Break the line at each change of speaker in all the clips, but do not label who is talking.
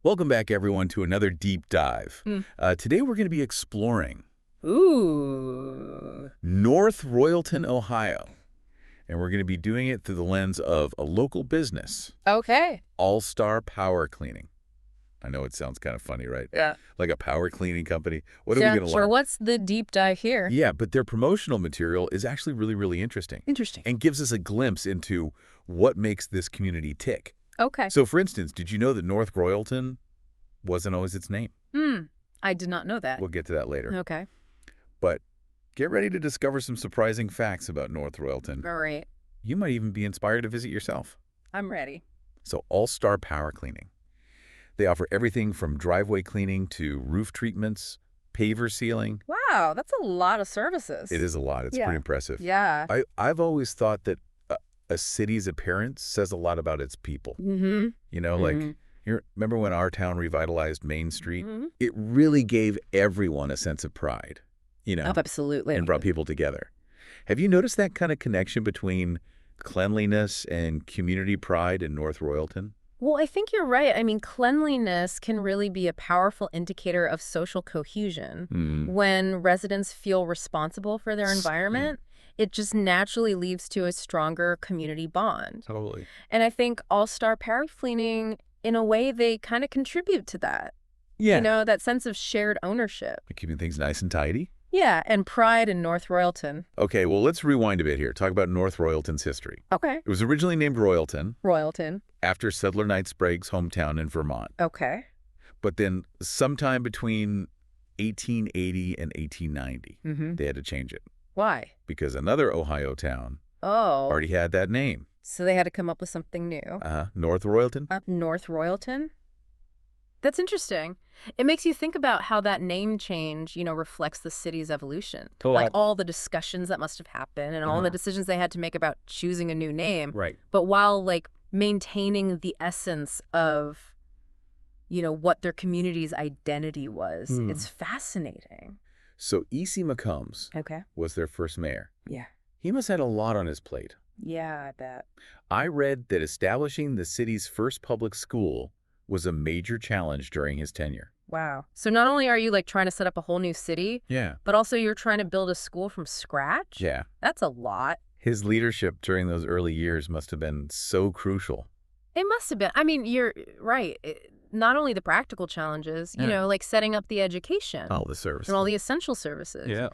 Welcome back, everyone, to another deep dive.
Mm.
Today we're going to be exploring
Ooh.
North Royalton, Ohio. And we're going to be doing it through the lens of a local business,
Okay.
All-Star Power Cleaning. I know it sounds kind of funny, right?
Yeah.
Like a power cleaning company. What are we
Yeah,
going to
sure.
learn?
What's the deep dive here?
Yeah, but their promotional material is actually really, really interesting
Interesting.
and gives us a glimpse into what makes this community tick.
Okay.
So, for instance, did you know that North Royalton wasn't always its name?
I did not know that.
We'll get to that later.
Okay.
But get ready to discover some surprising facts about North Royalton.
All right.
You might even be inspired to visit yourself.
I'm ready.
So, All-Star Power Cleaning. They offer everything from driveway cleaning to roof treatments, paver sealing.
Wow, that's a lot of services.
It is a lot. It's
Yeah.
pretty impressive.
Yeah.
I've always thought that a city's appearance says a lot about its people.
Mm-hmm.
You know, like, remember when our town revitalized Main Street?
Mm-hmm.
It really gave everyone a sense of pride,
Oh, absolutely.
and brought people together. Have you noticed that kind of connection between cleanliness and community pride in North Royalton?
Well, I think you're right. I mean, cleanliness can really be a powerful indicator of social cohesion. When residents feel responsible for their environment, it just naturally leads to a stronger community bond.
Totally.
And I think All-Star Power Cleaning, in a way, they kind of contribute to that.
Yeah.
You know, that sense of shared ownership.
Keeping things nice and tidy.
Yeah, and pride in North Royalton.
Okay, well, let's rewind a bit here. Talk about North Royalton's history.
Okay.
It was originally named Royalton
Royalton.
after settler Knight Sprague's hometown in Vermont.
Okay.
But then sometime between 1880 and 1890, they had to change it
Why?
because another Ohio town
Oh.
already had that name.
So they had to come up with something new.
North Royalton?
North Royalton? That's interesting. It makes you think about how that name change, reflects the city's evolution.
Oh,
Like all the discussions that must have happened and all the decisions they had to make about choosing a new name.
Right.
But while maintaining the essence of, what their community's identity was. It's fascinating.
So E.C. McCombs
Okay.
was their first mayor.
Yeah.
He must have had a lot on his plate.
Yeah, I bet.
I read that establishing the city's first public school was a major challenge during his tenure.
Wow. So not only are you trying to set up a whole new city,
Yeah.
but also you're trying to build a school from scratch?
Yeah.
That's a lot.
His leadership during those early years must have been so crucial.
It must have been. I mean, you're right. Not only the practical challenges, like setting up the education.
All the services.
And all the essential services.
Yeah.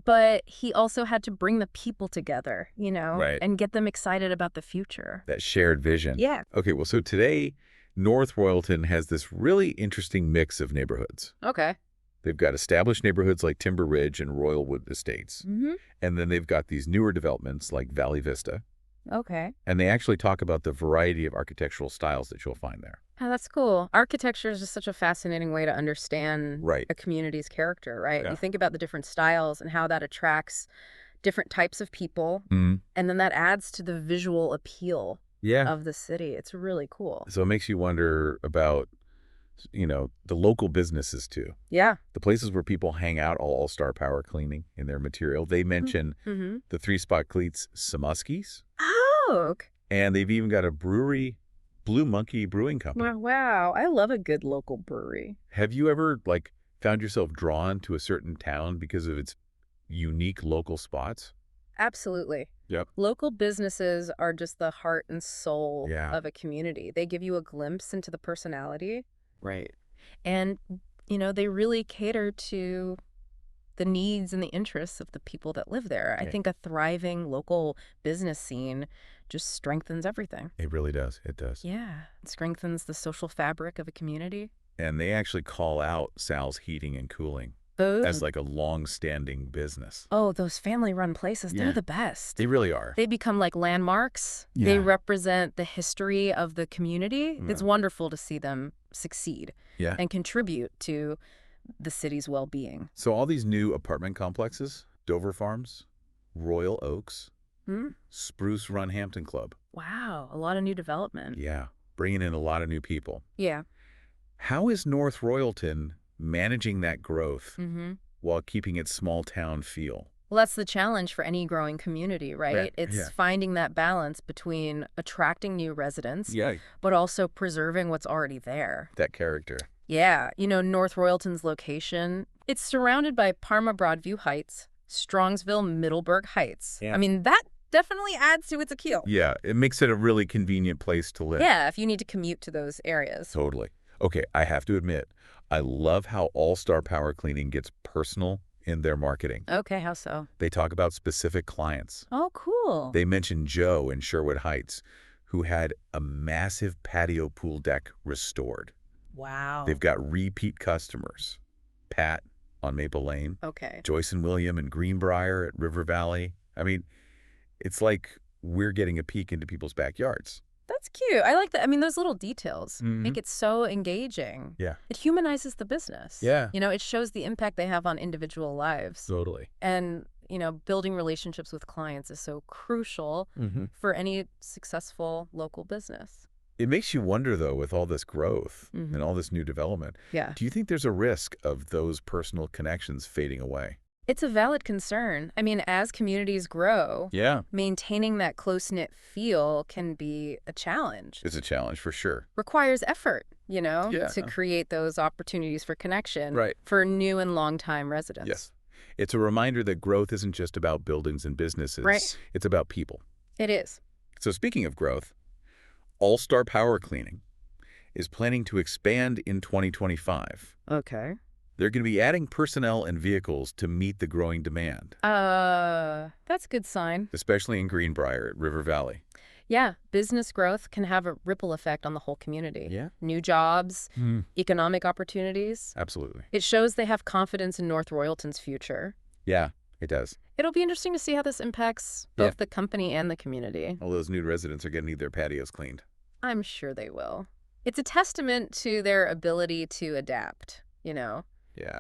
But he also had to bring the people together,
Right.
and get them excited about the future.
That shared vision.
Yeah.
Okay, well, so today, North Royalton has this really interesting mix of neighborhoods.
Okay.
They've got established neighborhoods like Timber Ridge and Royalwood Estates.
Mm-hmm.
And then they've got these newer developments like Valley Vista.
Okay.
And they actually talk about the variety of architectural styles that you'll find there.
Oh, that's cool. Architecture is just such a fascinating way to understand
Right.
a community's character, right?
Yeah.
You think about the different styles and how that attracts different types of people,
Mm.
and then that adds to the visual appeal
Yeah.
of the city. It's really cool.
So it makes you wonder about, the local businesses too.
Yeah.
The places where people hang out, All-Star Power Cleaning in their material. They mention
Mm-hmm.
the three-spot cleats, Samuskies,
Oh, okay.
and they've even got a brewery, Blue Monkey Brewing Company.
Wow. I love a good local brewery.
Have you ever, found yourself drawn to a certain town because of its unique local spots?
Absolutely.
Yep.
Local businesses are just the heart and soul
Yeah.
of a community. They give you a glimpse into the personality,
Right.
and, they really cater to the needs and the interests of the people that live there. I
Okay.
think a thriving local business scene just strengthens everything.
It really does. It does.
Yeah. It strengthens the social fabric of a community.
And they actually call out Sal's Heating and Cooling as a long-standing business.
Oh, those family-run places,
Yeah.
they're the best.
They really are.
They become like landmarks. They
Yeah.
represent the history of the community. It's
Yeah.
wonderful to see them succeed
Yeah.
and contribute to the city's well-being.
So all these new apartment complexes, Dover Farms, Royal Oaks, Spruce Run Hampton Club.
Wow, a lot of new development.
Yeah. Bringing in a lot of new people.
Yeah.
How is North Royalton managing that growth
Mm-hmm.
while keeping its small town feel?
Well, that's the challenge for any growing community, right?
Right.
It's
Yeah.
finding that balance between attracting new residents,
Yeah.
but also preserving what's already there.
That character.
Yeah, North Royalton's location, it's surrounded by Parma Broadview Heights, Strongsville Middleburg Heights.
Yeah.
I mean, that definitely adds to its appeal.
Yeah, it makes it a really convenient place to live.
Yeah, if you need to commute to those areas.
Totally. Okay, I have to admit, I love how All-Star Power Cleaning gets personal in their marketing.
Okay, how so?
They talk about specific clients.
Oh, cool.
They mention Joe in Sherwood Heights, who had a massive patio pool deck restored.
Wow.
They've got repeat customers. Pat on Maple Lane,
Okay.
Joyce and William in Greenbriar at River Valley. I mean, it's like we're getting a peek into people's backyards.
That's cute. I like that. I mean, those little details
Mhm.
make it so engaging.
Yeah.
It humanizes the business.
Yeah.
It shows the impact they have on individual lives.
Totally.
And, building relationships with clients is so crucial
Mm-hmm.
for any successful local business.
It makes you wonder, though, with all this growth
Mhm.
and all this new development,
Yeah.
do you think there's a risk of those personal connections fading away?
It's a valid concern. I mean, as communities grow,
Yeah.
maintaining that close-knit feel can be a challenge.
It's a challenge for sure.
Requires effort,
Yeah.
to create those opportunities for connection
Right.
for new and long-time residents.
Yes. It's a reminder that growth isn't just about buildings and businesses.
Right.
It's about people.
It is.
So speaking of growth, All-Star Power Cleaning is planning to expand in 2025.
Okay.
They're going to be adding personnel and vehicles to meet the growing demand,
That's a good sign.
especially in Greenbriar at River Valley.
Yeah, business growth can have a ripple effect on the whole community.
Yeah.
New jobs, economic opportunities.
Absolutely.
It shows they have confidence in North Royalton's future.
Yeah, it does.
It'll be interesting to see how this impacts
Yeah.
both the company and the community.
All those new residents are going to need their patios cleaned.
I'm sure they will. It's a testament to their ability to adapt,
Yeah.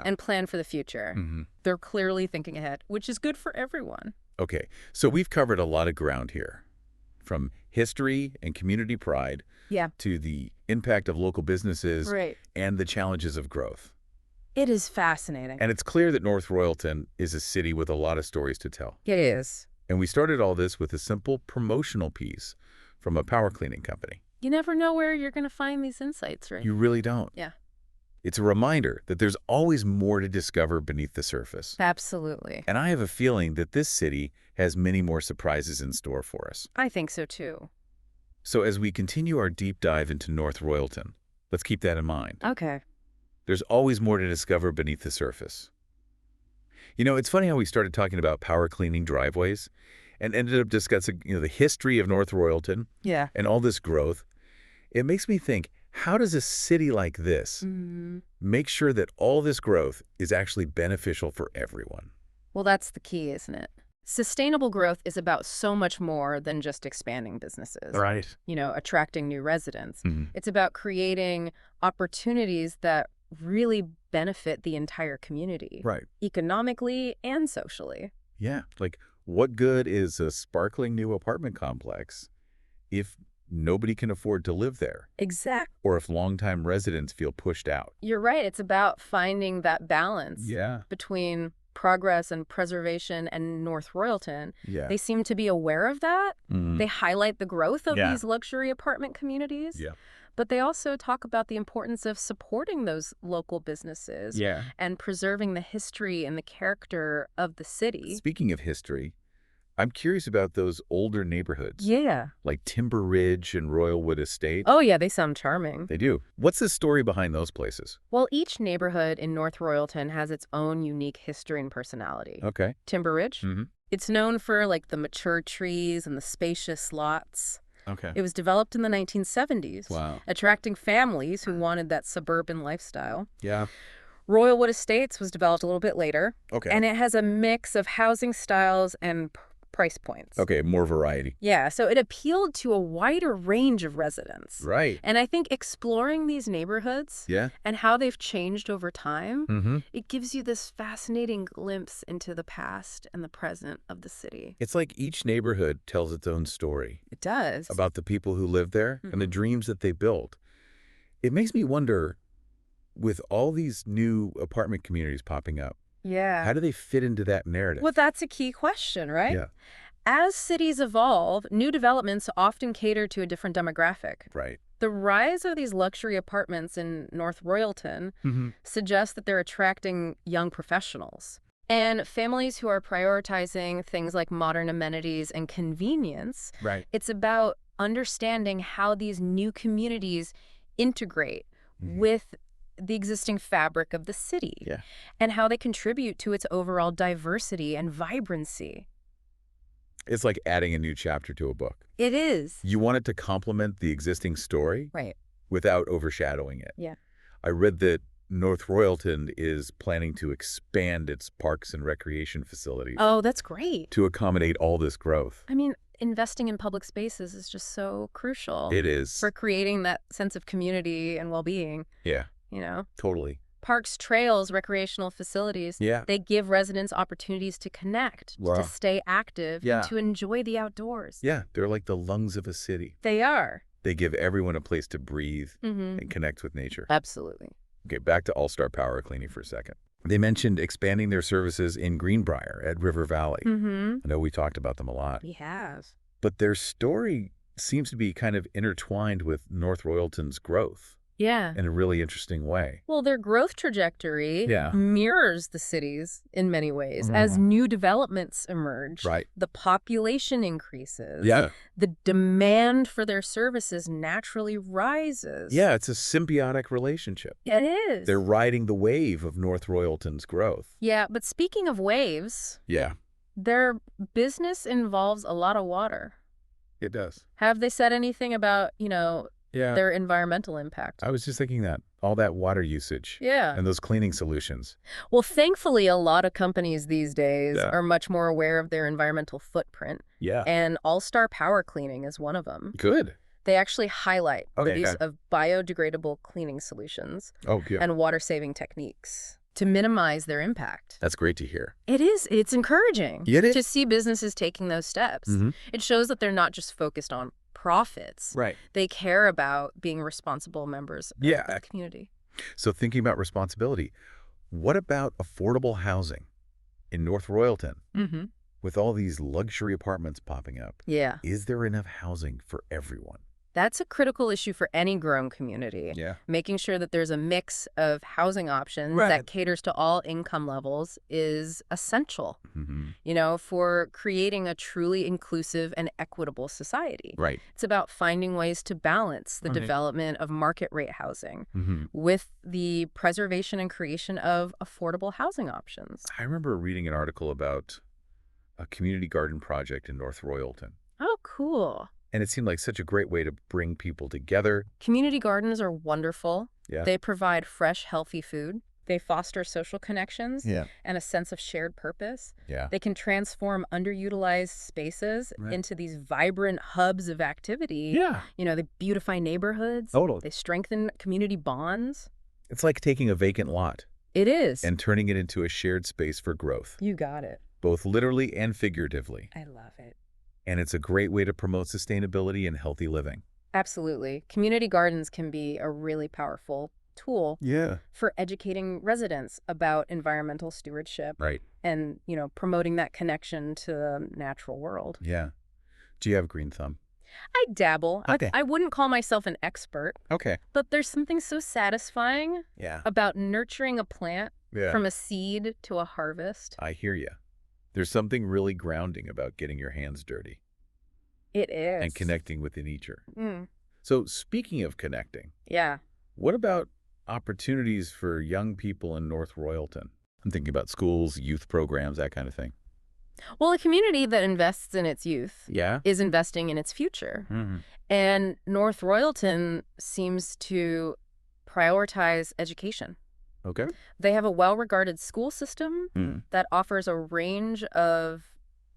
and plan for the future. They're clearly thinking ahead, which is good for everyone.
Okay, so we've covered a lot of ground here, from history and community pride
Yeah.
to the impact of local businesses
Right.
and the challenges of growth.
It is fascinating.
And it's clear that North Royalton is a city with a lot of stories to tell.
It is.
And we started all this with a simple promotional piece from a power cleaning company.
You never know where you're going to find these insights, right?
You really don't.
Yeah.
It's a reminder that there's always more to discover beneath the surface.
Absolutely.
And I have a feeling that this city has many more surprises in store for us.
I think so, too.
So as we continue our deep dive into North Royalton, let's keep that in mind.
Okay.
There's always more to discover beneath the surface. It's funny how we started talking about power cleaning driveways and ended up discussing, the history of North Royalton
Yeah.
and all this growth. It makes me think, how does a city like this make sure that all this growth is actually beneficial for everyone?
Well, that's the key, isn't it? Sustainable growth is about so much more than just expanding businesses.
Right.
Attracting new residents.
Mhm.
It's about creating opportunities that really benefit the entire community,
Right.
economically and socially.
Yeah. Like, what good is a sparkling new apartment complex if nobody can afford to live there,
Exactly.
or if longtime residents feel pushed out?
You're right. It's about finding that balance
Yeah.
between progress and preservation and North Royalton.
Yeah.
They seem to be aware of that.
Mhm.
They highlight the growth of
Yeah.
these luxury apartment communities.
Yeah.
But they also talk about the importance of supporting those local businesses
Yeah.
and preserving the history and the character of the city.
Speaking of history, I'm curious about those older neighborhoods,
Yeah.
like Timber Ridge and Royalwood Estate.
Oh, yeah, they sound charming.
They do. What's the story behind those places?
Well, each neighborhood in North Royalton has its own unique history and personality.
Okay.
Timber Ridge,
Mhm.
it's known for the mature trees and the spacious lots.
Okay.
It was developed in the 1970s,
Wow.
attracting families who wanted that suburban lifestyle.
Yeah.
Royalwood Estates was developed a little bit later,
Okay.
and it has a mix of housing styles and price points.
Okay, more variety.
Yeah, so it appealed to a wider range of residents.
Right.
And I think exploring these neighborhoods
Yeah.
and how they've changed over time,
Mm-hmm.
it gives you this fascinating glimpse into the past and the present of the city.
It's like each neighborhood tells its own story
It does.
about the people who live there and the dreams that they built. It makes me wonder, with all these new apartment communities popping up,
Yeah.
How do they fit into that narrative?
Well, that's a key question, right?
Yeah,
As cities evolve, new developments often cater to a different demographic.
right.
The rise of these luxury apartments in North Royalton
Mm-hmm.
suggests that they're attracting young professionals. And families who are prioritizing things like modern amenities and convenience.
Right.
It's about understanding how these new communities integrate
Mhm.
with the existing fabric of the city.
Yeah.
And how they contribute to its overall diversity and vibrancy.
It's like adding a new chapter to a book.
It is.
You want it to complement the existing story
Right.
without overshadowing it.
Yeah.
I read that North Royalton is planning to expand its parks and recreation facilities
Oh, that's great.
to accommodate all this growth.
I mean, investing in public spaces is just so crucial
It is.
for creating that sense of community and well-being,
Yeah,
you know?
totally.
Parks, trails, recreational facilities,
Yeah.
they give residents opportunities to connect,
Wow.
to stay active,
Yeah.
and to enjoy the outdoors.
Yeah, they're like the lungs of a city.
They are.
They give everyone a place to breathe
Mm-hmm.
and connect with nature.
Absolutely.
Okay, back to All-Star Power Cleaning for a second. They mentioned expanding their services in Greenbriar at River Valley.
Mm-hmm.
I know we talked about them a lot.
We have.
But their story seems to be kind of intertwined with North Royalton's growth
Yeah.
in a really interesting way.
Well, their growth trajectory
Yeah.
mirrors the cities in many ways. As
Mhm.
new developments emerge,
Right.
the population increases.
Yeah.
The demand for their services naturally rises.
Yeah, it's a symbiotic relationship.
It is.
They're riding the wave of North Royalton's growth.
Yeah, but speaking of waves,
Yeah,
their business involves a lot of water.
it does.
Have they said anything about,
Yeah,
their environmental impact?
I was just thinking that. All that water usage
Yeah.
and those cleaning solutions.
Well, thankfully, a lot of companies these days
Yeah.
are much more aware of their environmental footprint.
Yeah.
And All-Star Power Cleaning is one of them.
Good.
They actually highlight the
Okay,
use
yeah.
of biodegradable cleaning solutions
Oh, good.
and water-saving techniques to minimize their impact.
That's great to hear.
It is. It's encouraging
It is.
to see businesses taking those steps.
Mhm.
It shows that they're not just focused on profits.
Right.
They care about being responsible members of
Yeah.
the community.
So thinking about responsibility, what about affordable housing in North Royalton?
Mm-hmm.
With all these luxury apartments popping up,
Yeah.
is there enough housing for everyone?
That's a critical issue for any growing community.
Yeah.
Making sure that there's a mix of housing options
Right.
that caters to all income levels is essential,
Mm-hmm.
for creating a truly inclusive and equitable society.
Right.
It's about finding ways to balance the
Okay.
development of market rate housing
Mm-hmm.
with the preservation and creation of affordable housing options.
I remember reading an article about a community garden project in North Royalton,
Oh, cool.
and it seemed like such a great way to bring people together.
Community gardens are wonderful.
Yeah.
They provide fresh, healthy food. They foster social connections
Yeah.
and a sense of shared purpose.
Yeah.
They can transform underutilized spaces
Right.
into these vibrant hubs of activity.
Yeah.
They beautify neighborhoods.
Totally.
They strengthen community bonds.
It's like taking a vacant lot
It is.
and turning it into a shared space for growth,
You got it.
both literally and figuratively.
I love it.
And it's a great way to promote sustainability and healthy living.
Absolutely. Community gardens can be a really powerful tool
Yeah.
for educating residents about environmental stewardship
Right.
and, promoting that connection to the natural world.
Yeah. Do you have a green thumb?
I dabble.
Okay.
I wouldn't call myself an expert,
Okay.
but there's something so satisfying
Yeah.
about nurturing a plant
Yeah.
from a seed to a harvest.
I hear you. There's something really grounding about getting your hands dirty
It is.
and connecting with nature.
Mm,
So speaking of connecting,
yeah.
what about opportunities for young people in North Royalton? I'm thinking about schools, youth programs, that kind of thing.
Well, a community that invests in its youth
Yeah.
is investing in its future.
Mm-hmm.
And North Royalton seems to prioritize education.
Okay.
They have a well-regarded school system
Mm.
that offers a range of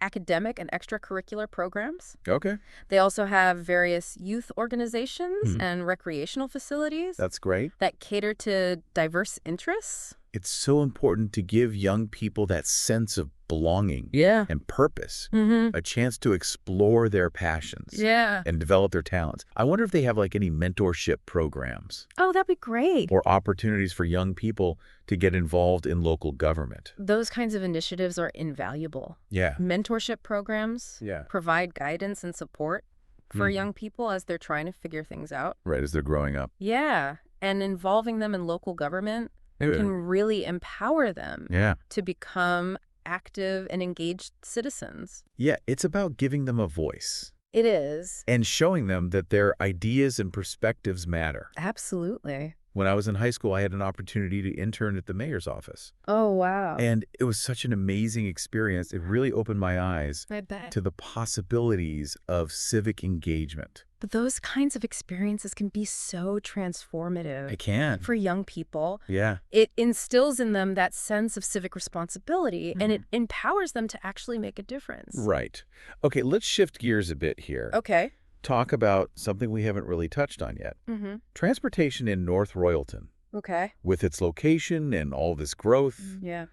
academic and extracurricular programs.
Okay.
They also have various youth organizations
Mhm.
and recreational facilities
That's great.
that cater to diverse interests.
It's so important to give young people that sense of belonging
Yeah.
and purpose,
Mm-hmm.
a chance to explore their passions
Yeah.
and develop their talents. I wonder if they have like any mentorship programs
Oh, that'd be great.
or opportunities for young people to get involved in local government.
Those kinds of initiatives are invaluable.
Yeah.
Mentorship programs
Yeah.
provide guidance and support for young people as they're trying to figure things out.
Right, as they're growing up.
Yeah. And involving them in local government can really empower them
Yeah.
to become active and engaged citizens.
Yeah, it's about giving them a voice
It is.
and showing them that their ideas and perspectives matter.
Absolutely.
When I was in high school, I had an opportunity to intern at the mayor's office.
Oh, wow.
And it was such an amazing experience. It really opened my eyes
I bet.
to the possibilities of civic engagement.
But those kinds of experiences can be so transformative
I can.
for young people.
Yeah.
It instills in them that sense of civic responsibility, and it empowers them to actually make a difference.
Right. Okay, let's shift gears a bit here.
Okay.
Talk about something we haven't really touched on yet.
Mm-hmm.
Transportation in North Royalton.
Okay.
With its location and all this growth,
Yeah.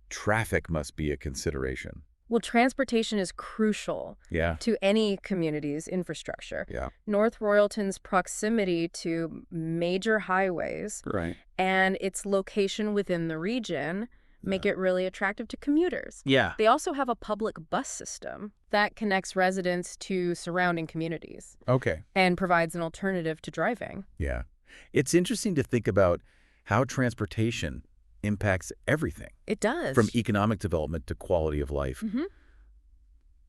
traffic must be a consideration.
Well, transportation is crucial
Yeah.
to any community's infrastructure.
Yeah.
North Royalton's proximity to major highways
Right.
and its location within the region make it really attractive to commuters.
Yeah.
They also have a public bus system that connects residents to surrounding communities
Okay.
and provides an alternative to driving.
Yeah. It's interesting to think about how transportation impacts everything,
It does.
from economic development to quality of life.
Mm-hmm.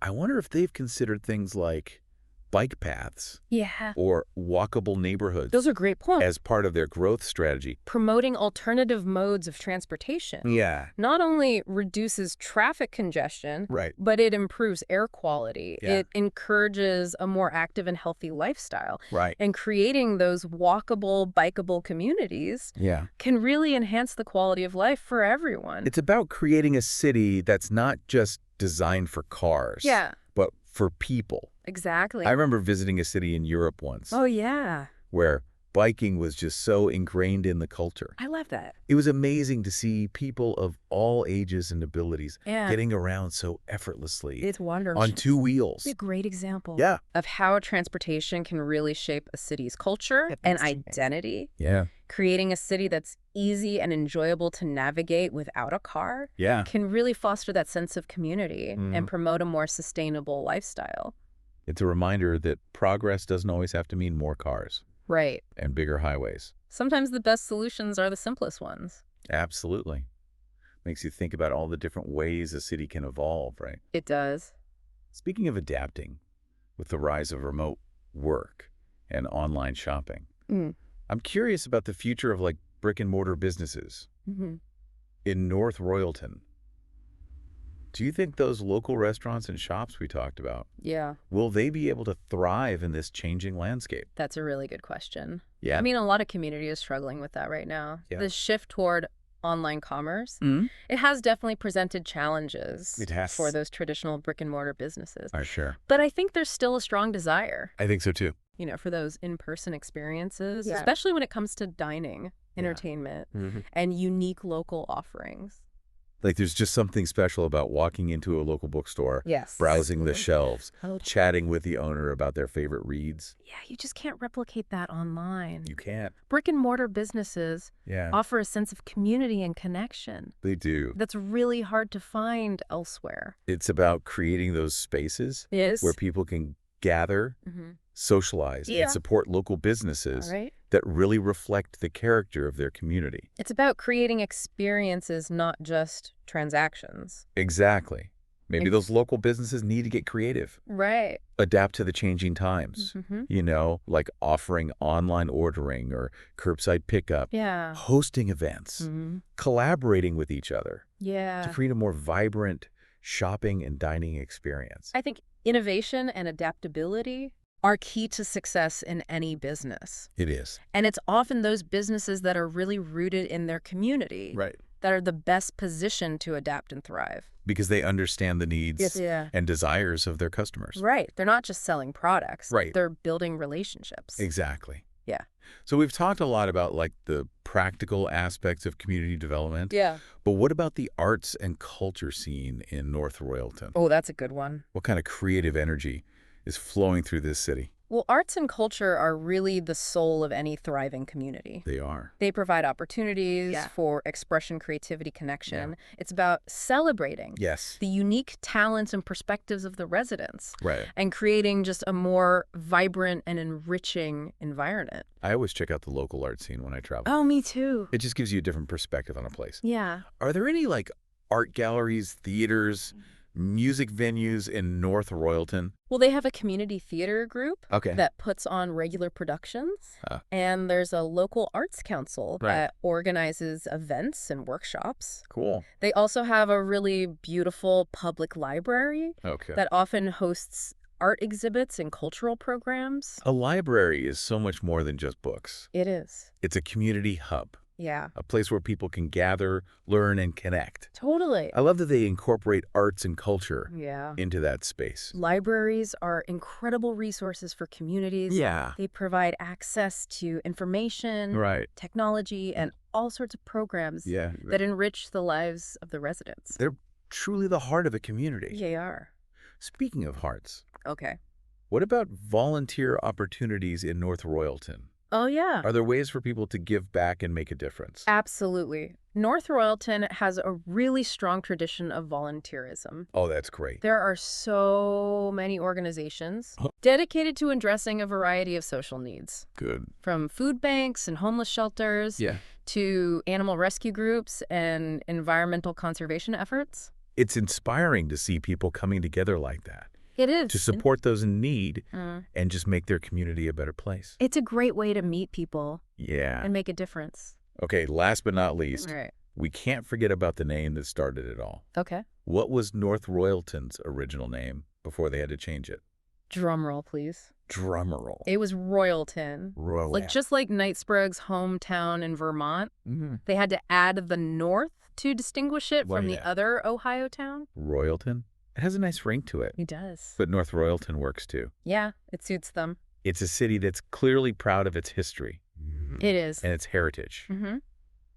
I wonder if they've considered things like bike paths
Yeah.
or walkable neighborhoods
Those are great points.
as part of their growth strategy.
Promoting alternative modes of transportation
Yeah.
not only reduces traffic congestion,
Right.
but it improves air quality.
Yeah.
It encourages a more active and healthy lifestyle.
Right.
And creating those walkable, bikeable communities
Yeah.
can really enhance the quality of life for everyone.
It's about creating a city that's not just designed for cars,
Yeah,
but for people.
exactly.
I remember visiting a city in Europe once
Oh, yeah.
where biking was just so ingrained in the culture.
I love that.
It was amazing to see people of all ages and abilities
Yeah.
getting around so effortlessly
It's wonderful.
on two wheels.
It's a great example
Yeah.
of how transportation can really shape a city's culture and identity.
Yeah.
Creating a city that's easy and enjoyable to navigate without a car
Yeah.
can really foster that sense of community and promote a more sustainable lifestyle.
It's a reminder that progress doesn't always have to mean more cars
Right.
and bigger highways.
Sometimes the best solutions are the simplest ones.
Absolutely. Makes you think about all the different ways a city can evolve, right?
It does.
Speaking of adapting, with the rise of remote work and online shopping,
Mm.
I'm curious about the future of like brick and mortar businesses
Mm-hmm.
in North Royalton. Do you think those local restaurants and shops we talked about,
Yeah,
will they be able to thrive in this changing landscape?
that's a really good question.
Yeah.
I mean, a lot of community is struggling with that right now.
Yeah.
The shift toward online commerce,
Mm-hmm.
it has definitely presented challenges
It has.
for those traditional brick and mortar businesses.
Sure.
But I think there's still a strong desire,
I think so too.
for those in-person experiences,
Yeah.
especially when it comes to dining, entertainment, and unique local offerings.
Like there's just something special about walking into a local bookstore,
Yes.
browsing the shelves,
Oh,
chatting with the owner about their favorite reads.
yeah, you just can't replicate that online.
You can't.
Brick and mortar businesses
Yeah.
offer a sense of community and connection
They do.
that's really hard to find elsewhere.
It's about creating those spaces
Yes.
where people can gather,
Mm-hmm.
socialize,
Yeah.
and support local businesses
All right.
that really reflect the character of their community.
It's about creating experiences, not just transactions.
Exactly. Maybe
Ex-
those local businesses need to get creative,
Right.
adapt to the changing times,
Mm-hmm.
like offering online ordering or curbside pickup,
Yeah.
hosting events,
Mm-hmm.
collaborating with each other
Yeah.
to create a more vibrant shopping and dining experience.
I think innovation and adaptability are key to success in any business.
It is.
And it's often those businesses that are really rooted in their community
Right.
that are the best positioned to adapt and thrive.
Because they understand the needs
Yeah.
and desires of their customers.
Right. They're not just selling products.
Right.
They're building relationships.
Exactly.
Yeah.
So we've talked a lot about like the practical aspects of community development,
Yeah.
but what about the arts and culture scene in North Royalton?
Oh, that's a good one.
What kind of creative energy is flowing through this city?
Well, arts and culture are really the soul of any thriving community.
They are.
They provide opportunities
Yeah.
for expression, creativity, connection. It's about celebrating
Yes.
the unique talents and perspectives of the residents
Right.
and creating just a more vibrant and enriching environment.
I always check out the local art scene when I travel.
Oh, me too.
It just gives you a different perspective on a place.
Yeah.
Are there any like art galleries, theaters, music venues in North Royalton?
Well, they have a community theater group
Okay.
that puts on regular productions.
Ah.
And there's a local arts council
Right.
that organizes events and workshops.
Cool.
They also have a really beautiful public library
Okay.
that often hosts art exhibits and cultural programs.
A library is so much more than just books.
It is.
It's a community hub,
Yeah.
a place where people can gather, learn, and connect.
Totally.
I love that they incorporate arts and culture
Yeah.
into that space.
Libraries are incredible resources for communities.
Yeah.
They provide access to information,
Right.
technology, and all sorts of programs
Yeah.
that enrich the lives of the residents.
They're truly the heart of a community.
They are.
Speaking of hearts,
Okay.
what about volunteer opportunities in North Royalton?
Oh, yeah.
Are there ways for people to give back and make a difference?
Absolutely. North Royalton has a really strong tradition of volunteerism.
Oh, that's great.
There are so many organizations dedicated to addressing a variety of social needs,
Good.
from food banks and homeless shelters
Yeah.
to animal rescue groups and environmental conservation efforts.
It's inspiring to see people coming together like that,
It is.
to support those in need
Mm.
and just make their community a better place.
It's a great way to meet people
Yeah.
and make a difference.
Okay, last but not least,
All right.
we can't forget about the name that started it all.
Okay.
What was North Royalton's original name before they had to change it?
Drum roll, please.
Drumroll.
It was Royalton.
Royal.
Like just like Knightsburg's hometown in Vermont,
Mm-hmm.
they had to add the north to distinguish it
Why
from the
that?
other Ohio town.
Royalton? It has a nice ring to it.
It does.
But North Royalton works too.
Yeah, it suits them.
It's a city that's clearly proud of its history
It is.
and its heritage.
Mm-hmm.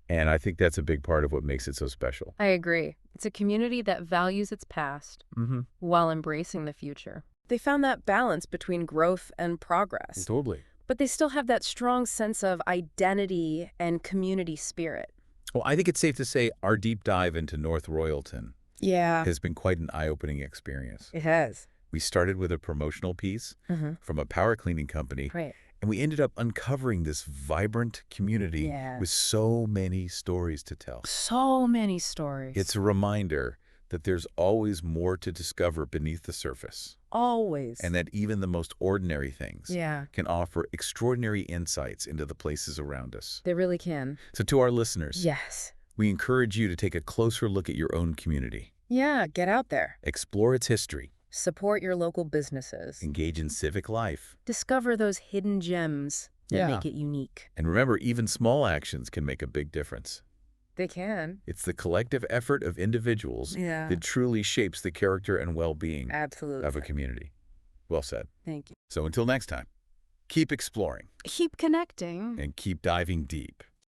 And I think that's a big part of what makes it so special.
I agree. It's a community that values its past
Mm-hmm.
while embracing the future. They found that balance between growth and progress,
Totally.
but they still have that strong sense of identity and community spirit.
Well, I think it's safe to say our deep dive into North Royalton
Yeah,
has been quite an eye-opening experience.
it has.
We started with a promotional piece
Mm-hmm.
from a power cleaning company,
Right.
and we ended up uncovering this vibrant community
Yes.
with so many stories to tell.
So many stories.
It's a reminder that there's always more to discover beneath the surface,
always.
and that even the most ordinary things
Yeah,
can offer extraordinary insights into the places around us.
they really can.
So to our listeners,
Yes.
we encourage you to take a closer look at your own community,
Yeah, get out there.
explore its history,
Support your local businesses.
engage in civic life,
Discover those hidden gems that
Yeah.
make it unique.
and remember, even small actions can make a big difference.
They can.
It's the collective effort of individuals
Yeah.
that truly shapes the character and well-being
Absolutely.
of a community. Well said.
Thank you.
So until next time, keep exploring
Keep connecting.
and keep diving deep.